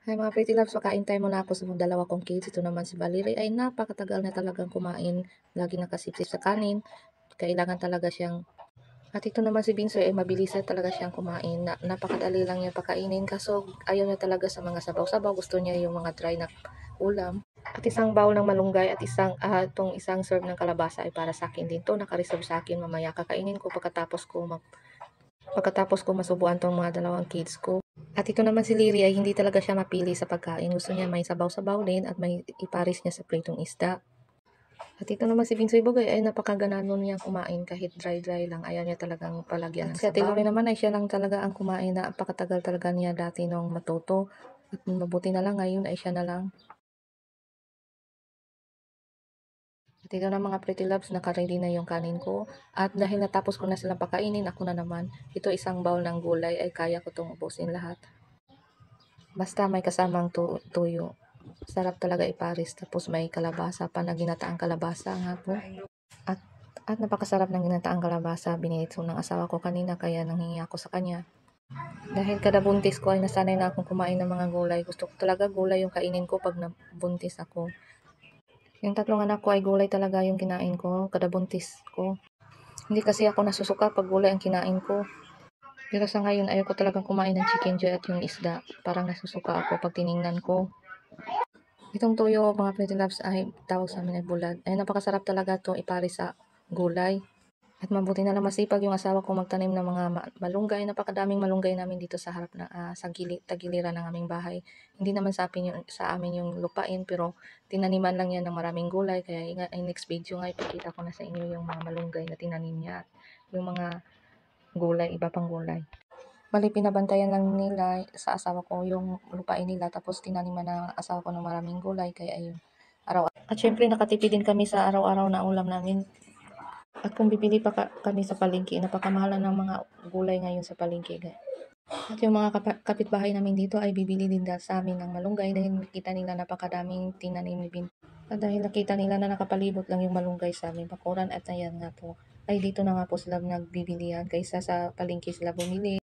Hi mga pretty loves, makain tayo muna ako sa mga dalawa kong kids. Ito naman si Valerie ay napakatagal na talagang kumain. Lagi nakasipsip sa kanin. Kailangan talaga siyang... At ito naman si Binsoy ay mabilis na talaga siyang kumain. Napakadali lang niya pakainin. Kaso ayaw niya talaga sa mga sabaw-sabaw. Gusto niya yung mga dry na ulam. At isang bowl ng malunggay at itong isang serve ng kalabasa ay para sa akin din to. Naka-reserve sa akin mamaya. Kakainin ko pagkatapos ko masubuan tong mga dalawang kids ko. At ito naman si Liri ay hindi talaga siya mapili sa pagkain. Gusto niya may sabaw-sabaw din at may iparis niya sa pritong isda. At ito naman si Binsoy Bugay ay napakaganon niya kumain kahit dry-dry lang. Ayaw niya talagang palagyan ng sabaw. At si Ate Lori naman ay siya lang talaga ang kumain na napakatagal talaga niya dati nung matuto. At mabuti na lang ngayon ay siya na lang. At ito na mga pretty loves, naka-ready na yung kanin ko. At dahil natapos ko na silang pakainin, ako na naman. Ito isang bowl ng gulay ay kaya ko itong ubusin lahat. Basta may kasamang tuyo. Sarap talaga iparis. Tapos may kalabasa pa na ginataang kalabasa nga po. At napakasarap ng ginataang kalabasa. Binilito ng asawa ko kanina kaya nanghingi ako sa kanya. Dahil kada buntis ko ay nasanay na akong kumain ng mga gulay. Gusto ko talaga gulay yung kainin ko pag nabuntis ako. Yung tatlong anak ko ay gulay talaga yung kinain ko kada buntis ko. Hindi kasi ako nasusuka pag gulay ang kinain ko. Pero sa ngayon ayaw ko talagang kumain ng chicken joy at yung isda. Parang nasusuka ako pag tiningnan ko. Itong tuyo mga pretty loves ay tawag sa amin ay bulad. Ay napakasarap talaga to ipari sa gulay. At mabuti na lang masipag yung asawa ko magtanim ng mga malunggay. Napakadaming malunggay namin dito sa harap na sa tagiliran ng aming bahay. Hindi naman sa amin yung lupain pero tinaniman lang yan ng maraming gulay. Kaya ay next video nga ipakita ko na sa inyo yung mga malunggay na tinanim niya. Yung mga gulay, iba pang gulay. Bali, pinabantayan lang nila sa asawa ko yung lupain nila. Tapos tinaniman ng asawa ko ng maraming gulay. Kaya ayun, araw-araw. At syempre nakatipid din kami sa araw-araw na ulam namin. At kung bibili pa kami sa palengke, napakamahal ng mga gulay ngayon sa palengke. At yung mga kapitbahay namin dito ay bibili din sa amin ng malunggay dahil nakita nila napakadaming tinanim ni Bin. At dahil nakita nila na nakapalibot lang yung malunggay sa aming bakuran at ayan nga po, ay dito na nga po sila nagbibilihan kaysa sa palengke sila bumili.